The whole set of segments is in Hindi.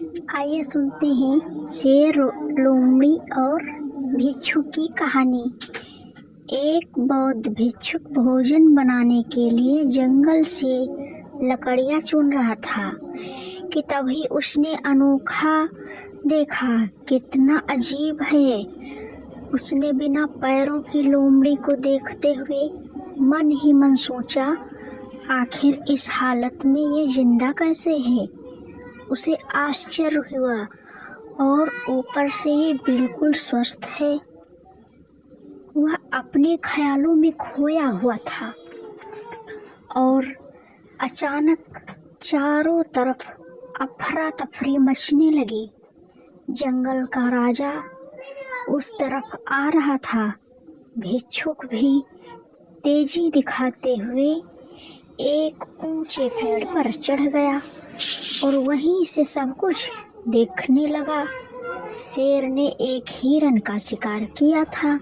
आइए सुनते हैं शेर, लोमड़ी और भिक्षु की कहानी। एक बौद्ध भिक्षुक भोजन बनाने के लिए जंगल से लकड़ियाँ चुन रहा था कि तभी उसने अनोखा देखा। कितना अजीब है! उसने बिना पैरों की लोमड़ी को देखते हुए मन ही मन सोचा, आखिर इस हालत में ये जिंदा कैसे है। उसे आश्चर्य हुआ और ऊपर से ये बिल्कुल स्वस्थ है। वह अपने ख्यालों में खोया हुआ था और अचानक चारों तरफ अफरा तफरी मचने लगी। जंगल का राजा उस तरफ आ रहा था। भिक्षुक भी तेजी दिखाते हुए एक ऊंचे पेड़ पर चढ़ गया और वहीं से सब कुछ देखने लगा। शेर ने एक हिरन का शिकार किया था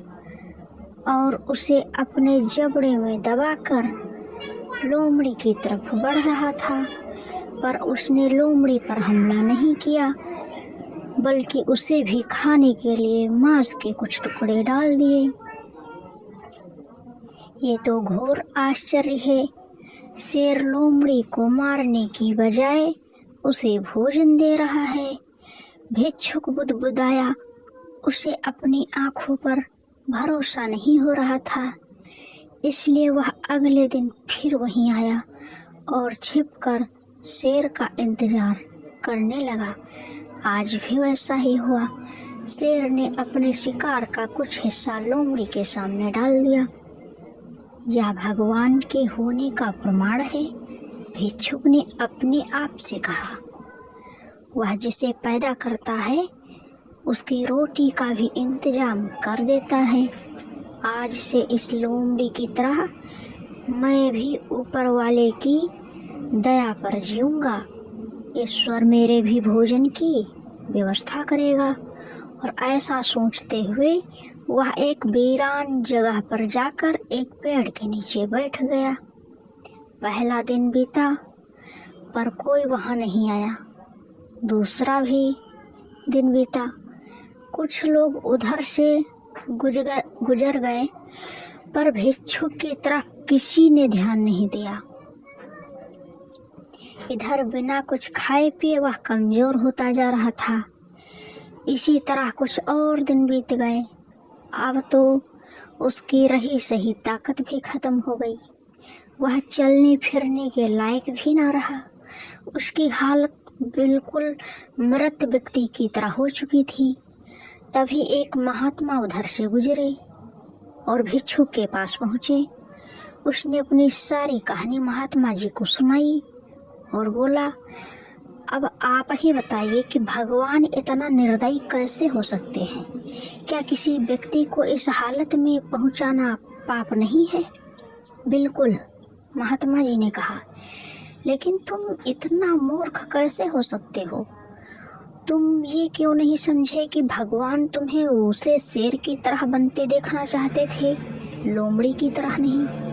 और उसे अपने जबड़े में दबाकर लोमड़ी की तरफ बढ़ रहा था, पर उसने लोमड़ी पर हमला नहीं किया, बल्कि उसे भी खाने के लिए मांस के कुछ टुकड़े डाल दिए। ये तो घोर आश्चर्य है। शेर लोमड़ी को मारने की बजाय उसे भोजन दे रहा है। भिक्षुक बुदबुदाया। उसे अपनी आंखों पर भरोसा नहीं हो रहा था, इसलिए वह अगले दिन फिर वहीं आया और छिपकर शेर का इंतजार करने लगा। आज भी वैसा ही हुआ। शेर ने अपने शिकार का कुछ हिस्सा लोमड़ी के सामने डाल दिया। यह भगवान के होने का प्रमाण है, भिक्षुक ने अपने आप से कहा। वह जिसे पैदा करता है उसकी रोटी का भी इंतजाम कर देता है। आज से इस लोमड़ी की तरह मैं भी ऊपर वाले की दया पर जीऊंगा। ईश्वर मेरे भी भोजन की व्यवस्था करेगा। और ऐसा सोचते हुए वह एक वीरान जगह पर जाकर एक पेड़ के नीचे बैठ गया। पहला दिन बीता, पर कोई वहां नहीं आया। दूसरा भी दिन बीता। कुछ लोग उधर से गुजर गए, पर भिक्षुक की तरफ किसी ने ध्यान नहीं दिया। इधर बिना कुछ खाए पिए वह कमजोर होता जा रहा था। इसी तरह कुछ और दिन बीत गए। अब तो उसकी रही सही ताकत भी खत्म हो गई। वह चलने फिरने के लायक भी ना रहा। उसकी हालत बिल्कुल मृत व्यक्ति की तरह हो चुकी थी। तभी एक महात्मा उधर से गुजरे और भिक्षुक के पास पहुंचे। उसने अपनी सारी कहानी महात्मा जी को सुनाई और बोला, अब आप ही बताइए कि भगवान इतना निर्दयी कैसे हो सकते हैं। क्या किसी व्यक्ति को इस हालत में पहुंचाना पाप नहीं है? बिल्कुल, महात्मा जी ने कहा, लेकिन तुम इतना मूर्ख कैसे हो सकते हो? तुम ये क्यों नहीं समझे कि भगवान तुम्हें उसे शेर की तरह बनते देखना चाहते थे, लोमड़ी की तरह नहीं।